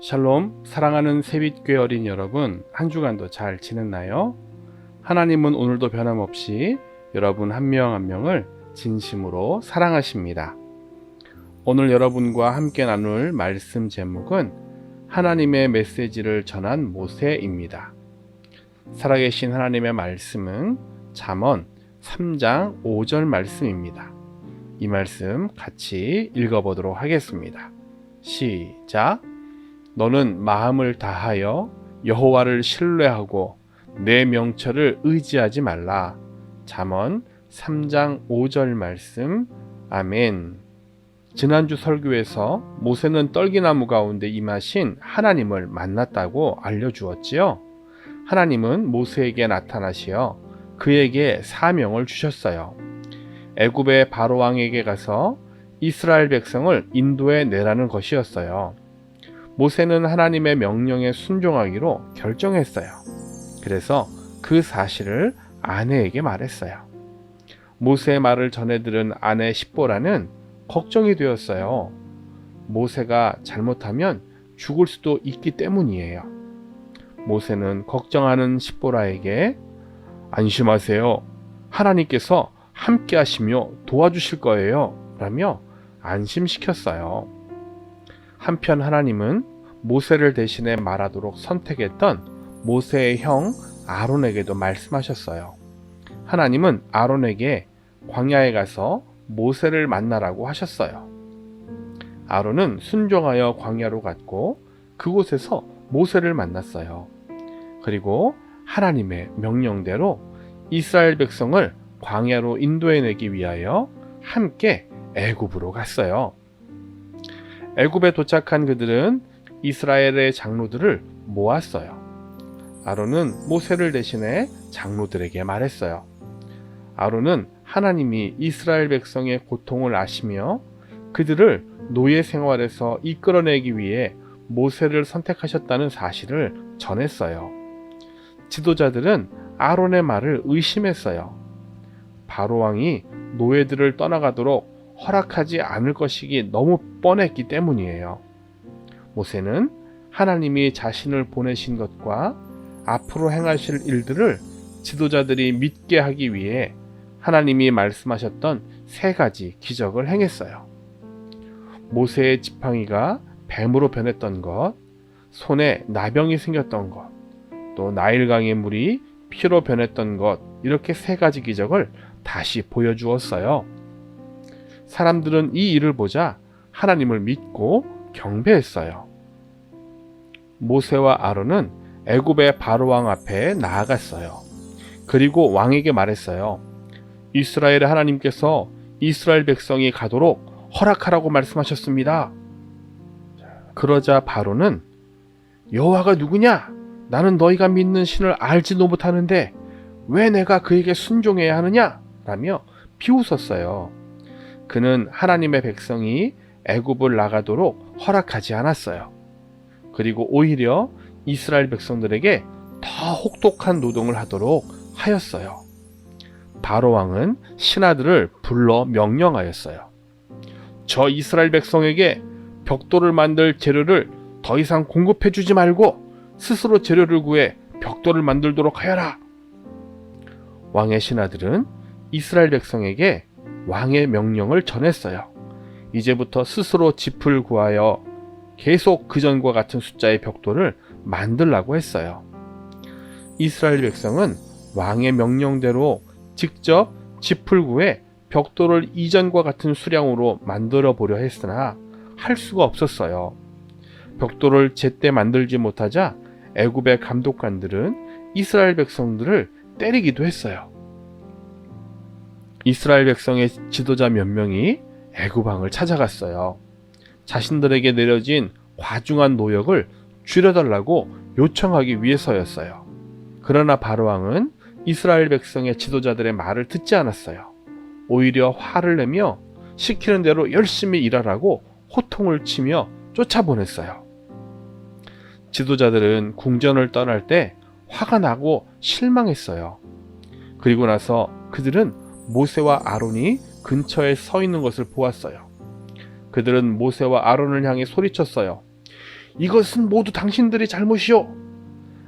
샬롬, 사랑하는 새빛교회 어린 여러분, 한 주간도 잘 지냈나요? 하나님은 오늘도 변함없이 여러분 한 명 한 명을 진심으로 사랑하십니다. 오늘 여러분과 함께 나눌 말씀 제목은 하나님의 메시지를 전한 모세입니다. 살아계신 하나님의 말씀은 잠언 3장 5절 말씀입니다. 이 말씀 같이 읽어보도록 하겠습니다. 시작! 너는 마음을 다하여 여호와를 신뢰하고 내 명철을 의지하지 말라. 잠언 3장 5절 말씀. 아멘. 지난주 설교에서 모세는 떨기나무 가운데 임하신 하나님을 만났다고 알려주었지요. 하나님은 모세에게 나타나시어 그에게 사명을 주셨어요. 애굽의 바로 왕에게 가서 이스라엘 백성을 인도해 내라는 것이었어요. 모세는 하나님의 명령에 순종하기로 결정했어요. 그래서 그 사실을 아내에게 말했어요. 모세의 말을 전해 들은 아내 십보라는 걱정이 되었어요. 모세가 잘못하면 죽을 수도 있기 때문이에요. 모세는 걱정하는 십보라에게 안심하세요. 하나님께서 함께 하시며 도와주실 거예요. 라며 안심시켰어요. 한편 하나님은 모세를 대신해 말하도록 선택했던 모세의 형 아론에게도 말씀하셨어요. 하나님은 아론에게 광야에 가서 모세를 만나라고 하셨어요. 아론은 순종하여 광야로 갔고 그곳에서 모세를 만났어요. 그리고 하나님의 명령대로 이스라엘 백성을 광야로 인도해내기 위하여 함께 애굽으로 갔어요. 애굽에 도착한 그들은 이스라엘의 장로들을 모았어요. 아론은 모세를 대신해 장로들에게 말했어요. 아론은 하나님이 이스라엘 백성의 고통을 아시며 그들을 노예 생활에서 이끌어내기 위해 모세를 선택하셨다는 사실을 전했어요. 지도자들은 아론의 말을 의심했어요. 바로 왕이 노예들을 떠나가도록 허락하지 않을 것이기 너무 뻔했기 때문이에요. 모세는 하나님이 자신을 보내신 것과 앞으로 행하실 일들을 지도자들이 믿게 하기 위해 하나님이 말씀하셨던 3가지 기적을 행했어요. 모세의 지팡이가 뱀으로 변했던 것, 손에 나병이 생겼던 것, 또 나일강의 물이 피로 변했던 것, 이렇게 3가지 기적을 다시 보여주었어요. 사람들은 이 일을 보자 하나님을 믿고 경배했어요. 모세와 아론은 애굽의 바로 왕 앞에 나아갔어요. 그리고 왕에게 말했어요. 이스라엘의 하나님께서 이스라엘 백성이 가도록 허락하라고 말씀하셨습니다. 그러자 바로는 여호와가 누구냐? 나는 너희가 믿는 신을 알지도 못하는데 왜 내가 그에게 순종해야 하느냐? 라며 비웃었어요. 그는 하나님의 백성이 애굽을 나가도록 허락하지 않았어요. 그리고 오히려 이스라엘 백성들에게 더 혹독한 노동을 하도록 하였어요. 바로 왕은 신하들을 불러 명령하였어요. 저 이스라엘 백성에게 벽돌을 만들 재료를 더 이상 공급해 주지 말고 스스로 재료를 구해 벽돌을 만들도록 하여라. 왕의 신하들은 이스라엘 백성에게 왕의 명령을 전했어요. 이제부터 스스로 짚을 구하여 계속 그전과 같은 숫자의 벽돌을 만들라고 했어요. 이스라엘 백성은 왕의 명령대로 직접 짚을 구해 벽돌을 이전과 같은 수량으로 만들어 보려 했으나 할 수가 없었어요. 벽돌을 제때 만들지 못하자 애굽의 감독관들은 이스라엘 백성들을 때리기도 했어요. 이스라엘 백성의 지도자 몇 명이 애굽 왕을 찾아갔어요. 자신들에게 내려진 과중한 노역을 줄여달라고 요청하기 위해서였어요. 그러나 바로 왕은 이스라엘 백성의 지도자들의 말을 듣지 않았어요. 오히려 화를 내며 시키는 대로 열심히 일하라고 호통을 치며 쫓아보냈어요. 지도자들은 궁전을 떠날 때 화가 나고 실망했어요. 그리고 나서 그들은 모세와 아론이 근처에 서 있는 것을 보았어요. 그들은 모세와 아론을 향해 소리쳤어요. 이것은 모두 당신들의 잘못이요.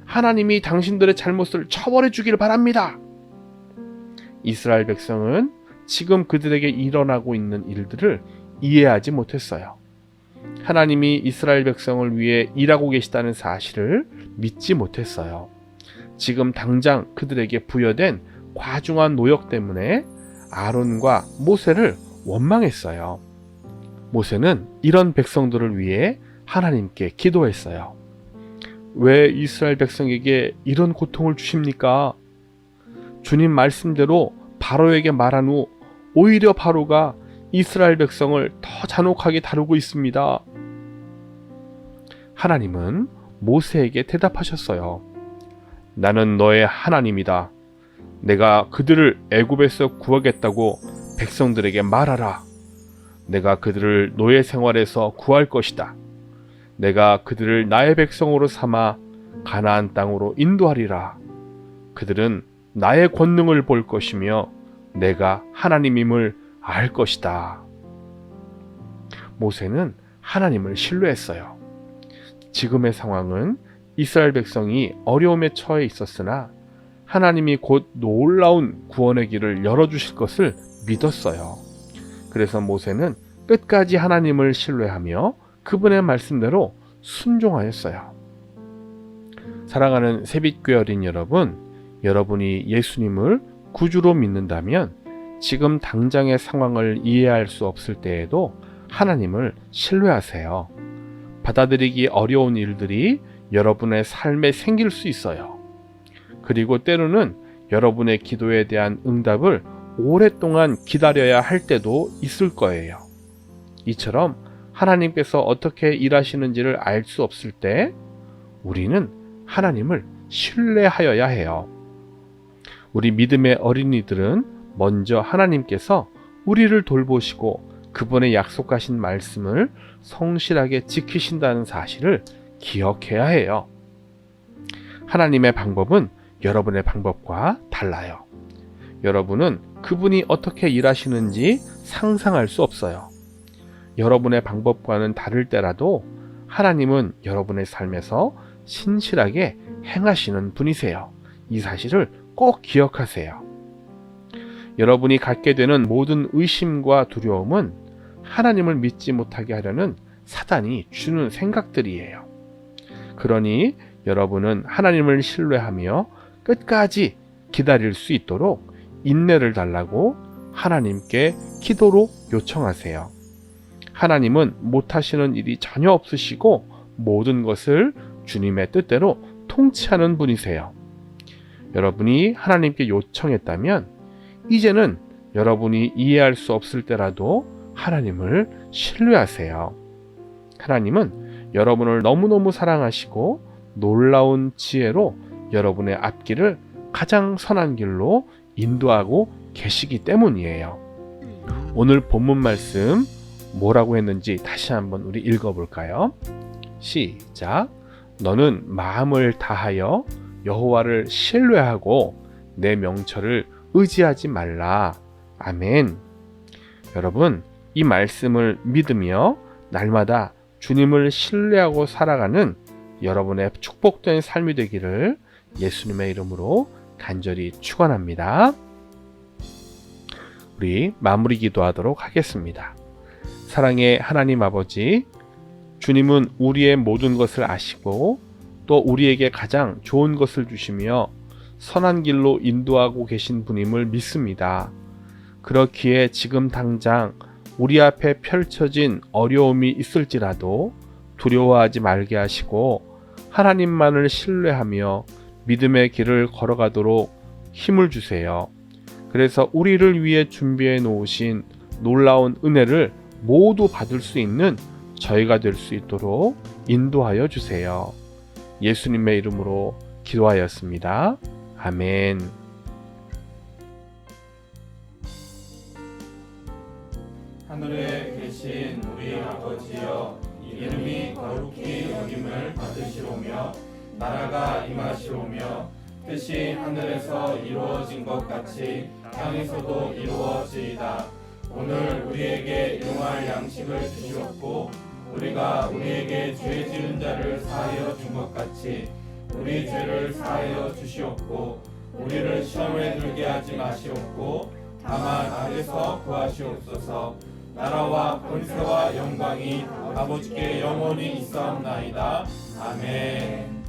하나님이 당신들의 잘못을 처벌해 주길 바랍니다. 이스라엘 백성은 지금 그들에게 일어나고 있는 일들을 이해하지 못했어요. 하나님이 이스라엘 백성을 위해 일하고 계시다는 사실을 믿지 못했어요. 지금 당장 그들에게 부여된 과중한 노역 때문에 아론과 모세를 원망했어요. 모세는 이런 백성들을 위해 하나님께 기도했어요. 왜 이스라엘 백성에게 이런 고통을 주십니까? 주님 말씀대로 바로에게 말한 후 오히려 바로가 이스라엘 백성을 더 잔혹하게 다루고 있습니다. 하나님은 모세에게 대답하셨어요. 나는 너의 하나님이다. 내가 그들을 애굽에서 구하겠다고 백성들에게 말하라. 내가 그들을 노예 생활에서 구할 것이다. 내가 그들을 나의 백성으로 삼아 가나안 땅으로 인도하리라. 그들은 나의 권능을 볼 것이며 내가 하나님임을 알 것이다. 모세는 하나님을 신뢰했어요. 지금의 상황은 이스라엘 백성이 어려움에 처해 있었으나 하나님이 곧 놀라운 구원의 길을 열어주실 것을 믿었어요. 그래서 모세는 끝까지 하나님을 신뢰하며 그분의 말씀대로 순종하였어요. 사랑하는 새빛교회 어린 여러분, 여러분이 예수님을 구주로 믿는다면 지금 당장의 상황을 이해할 수 없을 때에도 하나님을 신뢰하세요. 받아들이기 어려운 일들이 여러분의 삶에 생길 수 있어요. 그리고 때로는 여러분의 기도에 대한 응답을 오랫동안 기다려야 할 때도 있을 거예요. 이처럼 하나님께서 어떻게 일하시는지를 알 수 없을 때 우리는 하나님을 신뢰하여야 해요. 우리 믿음의 어린이들은 먼저 하나님께서 우리를 돌보시고 그분의 약속하신 말씀을 성실하게 지키신다는 사실을 기억해야 해요. 하나님의 방법은 여러분의 방법과 달라요. 여러분은 그분이 어떻게 일하시는지 상상할 수 없어요. 여러분의 방법과는 다를 때라도 하나님은 여러분의 삶에서 신실하게 행하시는 분이세요. 이 사실을 꼭 기억하세요. 여러분이 갖게 되는 모든 의심과 두려움은 하나님을 믿지 못하게 하려는 사단이 주는 생각들이에요. 그러니 여러분은 하나님을 신뢰하며 끝까지 기다릴 수 있도록 인내를 달라고 하나님께 기도로 요청하세요. 하나님은 못하시는 일이 전혀 없으시고 모든 것을 주님의 뜻대로 통치하는 분이세요. 여러분이 하나님께 요청했다면 이제는 여러분이 이해할 수 없을 때라도 하나님을 신뢰하세요. 하나님은 여러분을 너무너무 사랑하시고 놀라운 지혜로 여러분의 앞길을 가장 선한 길로 인도하고 계시기 때문이에요. 오늘 본문 말씀 뭐라고 했는지 다시 한번 우리 읽어볼까요? 시작. 너는 마음을 다하여 여호와를 신뢰하고 내 명철을 의지하지 말라. 아멘. 여러분, 이 말씀을 믿으며 날마다 주님을 신뢰하고 살아가는 여러분의 축복된 삶이 되기를 예수님의 이름으로 간절히 축원합니다. 우리 마무리 기도하도록 하겠습니다. 사랑의 하나님 아버지, 주님은 우리의 모든 것을 아시고 또 우리에게 가장 좋은 것을 주시며 선한 길로 인도하고 계신 분임을 믿습니다. 그렇기에 지금 당장 우리 앞에 펼쳐진 어려움이 있을지라도 두려워하지 말게 하시고 하나님만을 신뢰하며 믿음의 길을 걸어가도록 힘을 주세요. 그래서 우리를 위해 준비해 놓으신 놀라운 은혜를 모두 받을 수 있는 저희가 될 수 있도록 인도하여 주세요. 예수님의 이름으로 기도하였습니다. 아멘. 하늘에 계신 우리 아버지여, 이름이 거룩히 여김을 받으시오며 나라가 임하시오며 뜻이 하늘에서 이루어진 것 같이 땅에서도 이루어지이다. 오늘 우리에게 일용할 양식을 주시옵고 우리가 우리에게 죄 지은 자를 사하여 준 것 같이 우리 죄를 사하여 주시옵고 우리를 시험에 들게 하지 마시옵고 다만 악에서 구하시옵소서. 나라와 권세와 영광이 아버지께 영원히 있사옵나이다. 아멘.